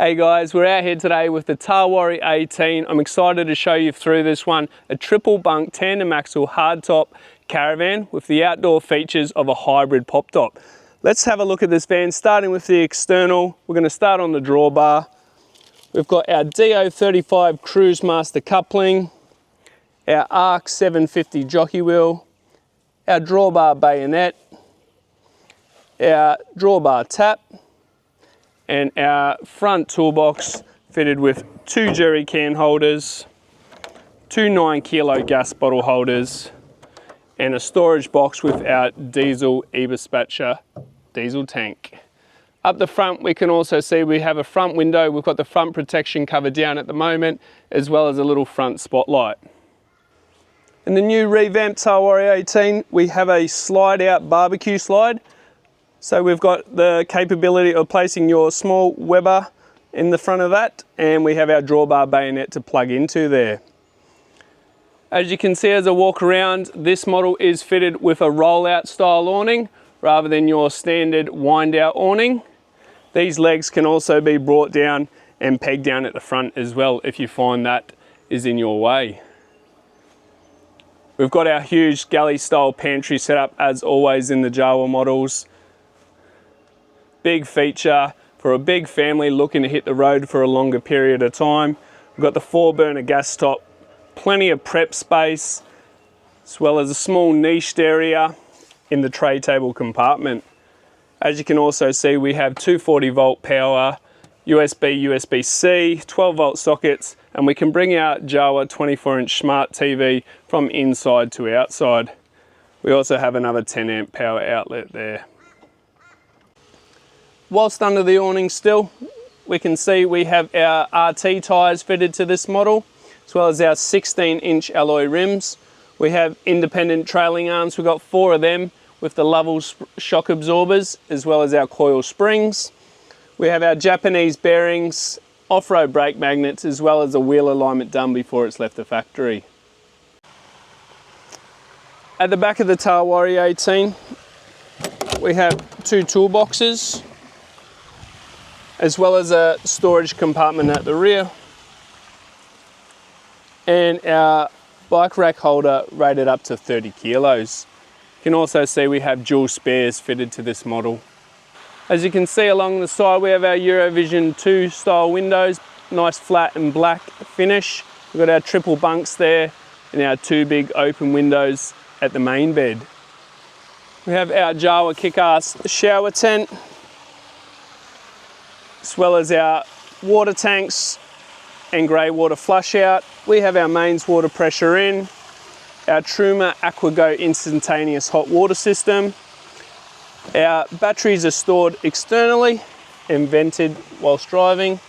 Hey guys, we're out here today with the Tarwarri 18. I'm excited to show you through this one, a triple bunk tandem axle hard top caravan with the outdoor features of a hybrid pop top. Let's have a look at this van, starting with the external. We're going to start on the drawbar. We've got our DO35 Cruise Master coupling, our ARC 750 jockey wheel, our drawbar bayonet, our drawbar tap, and our front toolbox fitted with 2 jerry can holders, 2 9-kilo gas bottle holders, and a storage box with our diesel e-dispatcher diesel tank. Up the front we can also see we have a front window. We've got the front protection cover down at the moment, as well as a little front spotlight. In the new revamped Tarwarri 18 we have a slide out barbecue slide. So we've got the capability of placing your small Weber in the front of that, and we have our drawbar bayonet to plug into there. As you can see as I walk around, this model is fitted with a roll-out style awning rather than your standard wind-out awning. These legs can also be brought down and pegged down at the front as well if you find that is in your way. We've got our huge galley style pantry set up as always in the JAWA models. Big feature for a big family looking to hit the road for a longer period of time. We've got the 4-burner gas top, plenty of prep space, as well as a small niched area in the tray table compartment. As you can also see, we have 240 volt power, USB, USB-C, 12 volt sockets, and we can bring out JAWA 24-inch smart TV from inside to outside. We also have another 10 amp power outlet there. Whilst under the awning still, we can see we have our RT tyres fitted to this model, as well as our 16-inch alloy rims. We have independent trailing arms. We've got 4 of them with the level shock absorbers, as well as our coil springs. We have our Japanese bearings, off-road brake magnets, as well as a wheel alignment done before it's left the factory. At the back of the Tarwarri 18, we have 2 toolboxes, as well as a storage compartment at the rear, and our bike rack holder rated up to 30 kilos. You can also see we have dual spares fitted to this model. As you can see along the side, we have our Eurovision 2 style windows, nice flat and black finish. We've got our triple bunks there and our 2 big open windows at the main bed. We have our JAWA kick-ass shower tent, as well as our water tanks and grey water flush out. We have our mains water pressure in, our Truma AquaGo instantaneous hot water system. Our batteries are stored externally and vented whilst driving,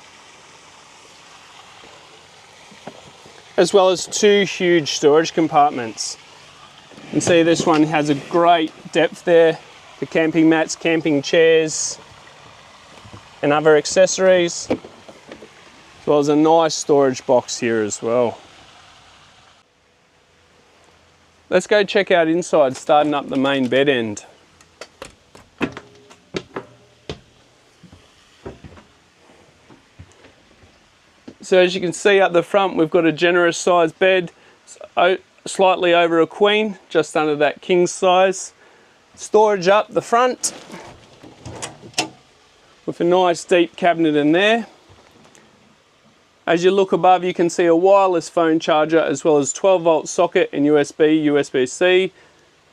as well as 2 huge storage compartments. You can see this one has a great depth there for camping mats, camping chairs, and other accessories, as well as a nice storage box here as well. Let's go check out inside, starting up the main bed end. So as you can see up the front, we've got a generous sized bed, slightly over a queen, just under that king size. Storage up the front, with a nice deep cabinet in there. As you look above, you can see a wireless phone charger, as well as 12 volt socket and USB, USB-C.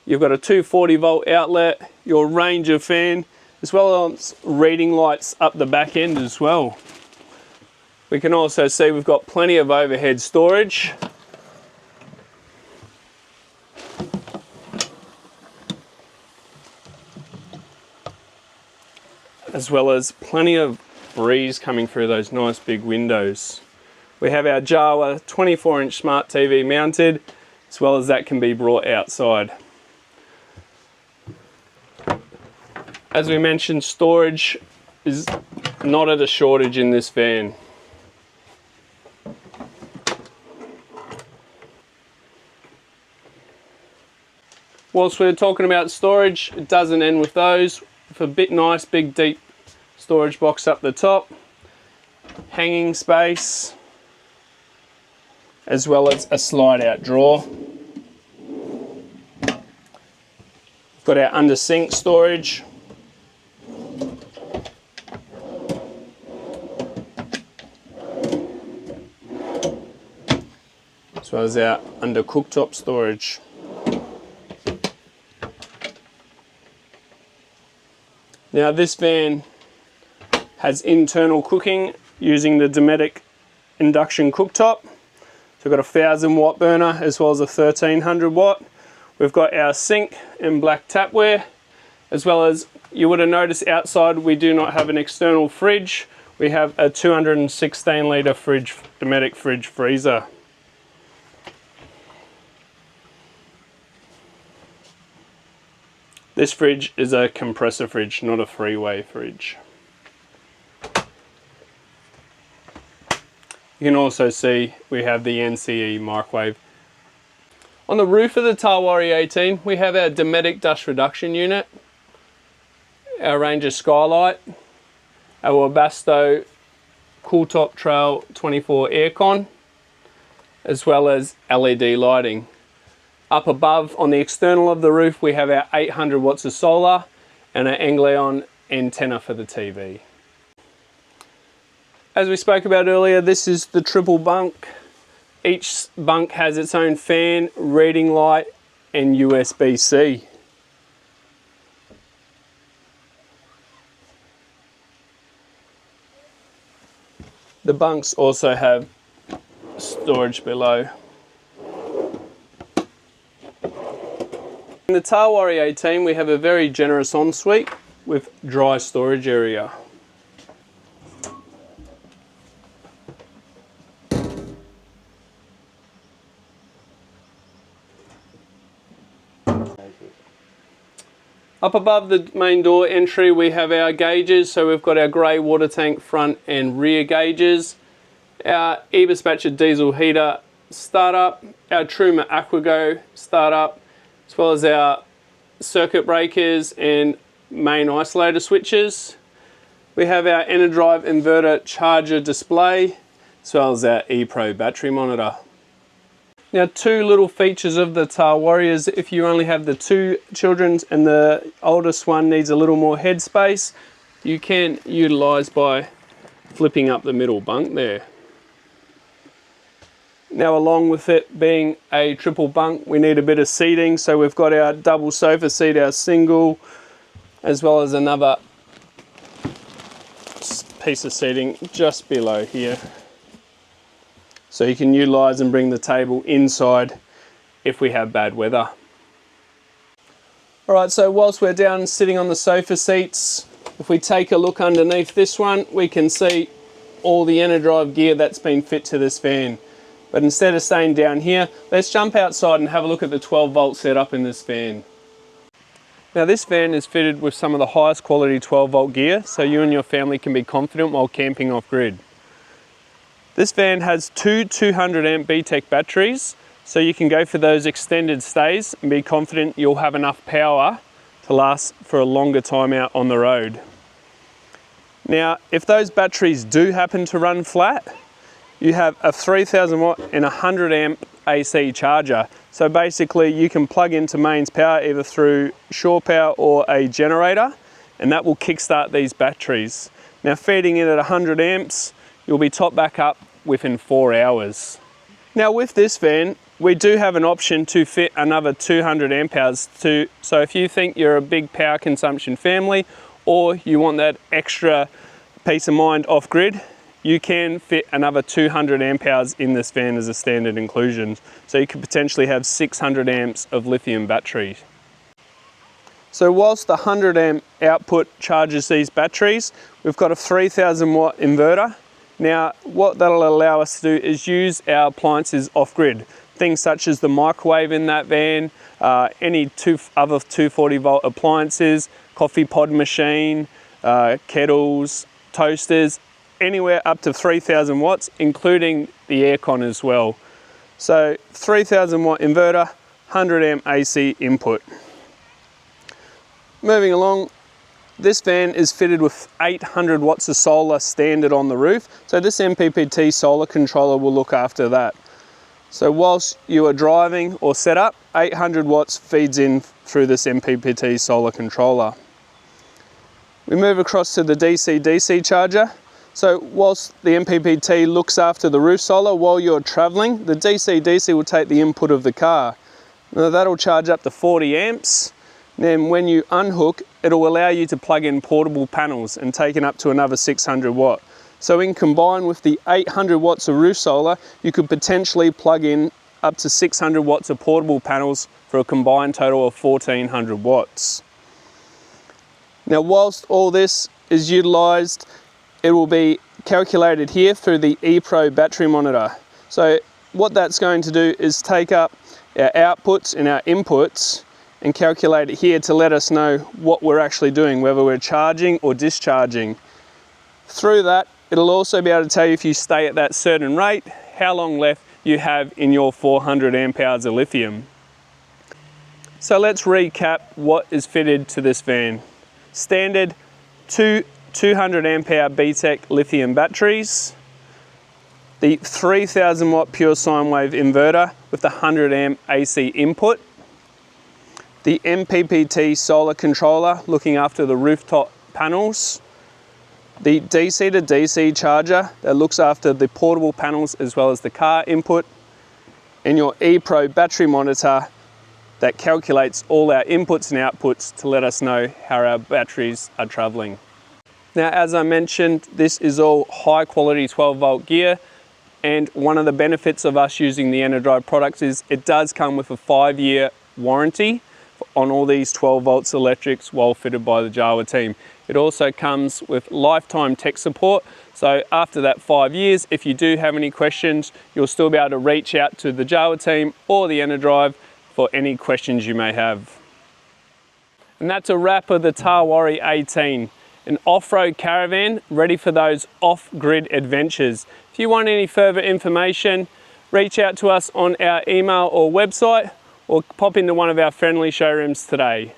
You've got a 240 volt outlet, your Ranger fan, as well as reading lights up the back end as well. We can also see we've got plenty of overhead storage. As well as plenty of breeze coming through those nice big windows. We have our JAWA 24-inch smart TV mounted, as well as that can be brought outside. As we mentioned, storage is not at a shortage in this van. Whilst we're talking about storage, it doesn't end with those. With a bit nice big deep storage box up the top, hanging space, as well as a slide out drawer. We've got our under sink storage. As well as our under cooktop storage. Now this van has internal cooking using the Dometic induction cooktop. So we've got a 1000 watt burner as well as a 1300 watt. We've got our sink and black tapware, as well as you would have noticed outside we do not have an external fridge. We have a 216 litre fridge, Dometic fridge freezer. This fridge is a compressor fridge, not a freeway fridge. You can also see we have the NCE microwave. On the roof of the Tarwarri 18, we have our Dometic dust reduction unit, our Ranger skylight, our Webasto cool top trail 24 aircon, as well as LED lighting. Up above on the external of the roof we have our 800 watts of solar and our Anglion antenna for the TV. As we spoke about earlier, this is the triple bunk. Each bunk has its own fan, reading light and USB-C. The bunks also have storage below. In the Tarwarri 18 we have a very generous ensuite with dry storage area. Up above the main door entry we have our gauges, so we've got our grey water tank front and rear gauges, our Eberspatcher diesel heater startup, our Truma Aquago startup, as well as our circuit breakers and main isolator switches. We have our Enerdrive inverter charger display, as well as our ePro battery monitor. Now, two little features of the Tarwarri is if you only have the two children and the oldest one needs a little more headspace, you can utilise by flipping up the middle bunk there. Now, along with it being a triple bunk, we need a bit of seating, so we've got our double sofa seat, our single, as well as another piece of seating just below here. So you can utilise and bring the table inside if we have bad weather. Alright, so whilst we're down sitting on the sofa seats, if we take a look underneath this one, we can see all the Enerdrive gear that's been fit to this van. But instead of staying down here, let's jump outside and have a look at the 12 volt setup in this van. Now this van is fitted with some of the highest quality 12 volt gear, so you and your family can be confident while camping off grid. This van has two 200 amp BTEC batteries, so you can go for those extended stays and be confident you'll have enough power to last for a longer time out on the road. Now, if those batteries do happen to run flat, you have a 3000 watt and 100 amp AC charger. So basically you can plug into mains power either through shore power or a generator, and that will kickstart these batteries. Now, feeding in at 100 amps, you'll be topped back up within 4 hours. Now with this van, we do have an option to fit another 200 amp hours so if you think you're a big power consumption family or you want that extra peace of mind off grid, you can fit another 200 amp hours in this van as a standard inclusion. So you could potentially have 600 amps of lithium battery. So whilst the 100 amp output charges these batteries, we've got a 3000 watt inverter. Now, what that'll allow us to do is use our appliances off grid. Things such as the microwave in that van, any other 240 volt appliances, coffee pod machine, kettles, toasters, anywhere up to 3000 watts, including the aircon as well. So 3000 watt inverter, 100 amp AC input. Moving along, this van is fitted with 800 watts of solar standard on the roof. So this MPPT solar controller will look after that. So whilst you are driving or set up, 800 watts feeds in through this MPPT solar controller. We move across to the DC-DC charger. So whilst the MPPT looks after the roof solar while you're traveling, the DC-DC will take the input of the car. Now that'll charge up to 40 amps. Then when you unhook, it'll allow you to plug in portable panels and take it up to another 600 watt. So in combined with the 800 watts of roof solar, you could potentially plug in up to 600 watts of portable panels for a combined total of 1400 watts. Now whilst all this is utilised, it will be calculated here through the ePro battery monitor. So what that's going to do is take up our outputs and our inputs and calculate it here to let us know what we're actually doing, whether we're charging or discharging. Through that, it'll also be able to tell you if you stay at that certain rate, how long left you have in your 400 amp hours of lithium. So let's recap what is fitted to this van. Standard 200 amp hour BTEC lithium batteries, the 3000 watt pure sine wave inverter with the 100 amp AC input, the MPPT solar controller looking after the rooftop panels, the DC to DC charger that looks after the portable panels as well as the car input, and your ePro battery monitor that calculates all our inputs and outputs to let us know how our batteries are traveling. Now, as I mentioned, this is all high quality 12 volt gear, and one of the benefits of us using the EnerDrive products is it does come with a 5-year warranty on all these 12 volts electrics while fitted by the JAWA team. It also comes with lifetime tech support. So after that 5 years, if you do have any questions, you'll still be able to reach out to the JAWA team or the EnerDrive for any questions you may have. And that's a wrap of the Tarwarri 18, an off-road caravan ready for those off-grid adventures. If you want any further information, reach out to us on our email or website, or pop into one of our friendly showrooms today.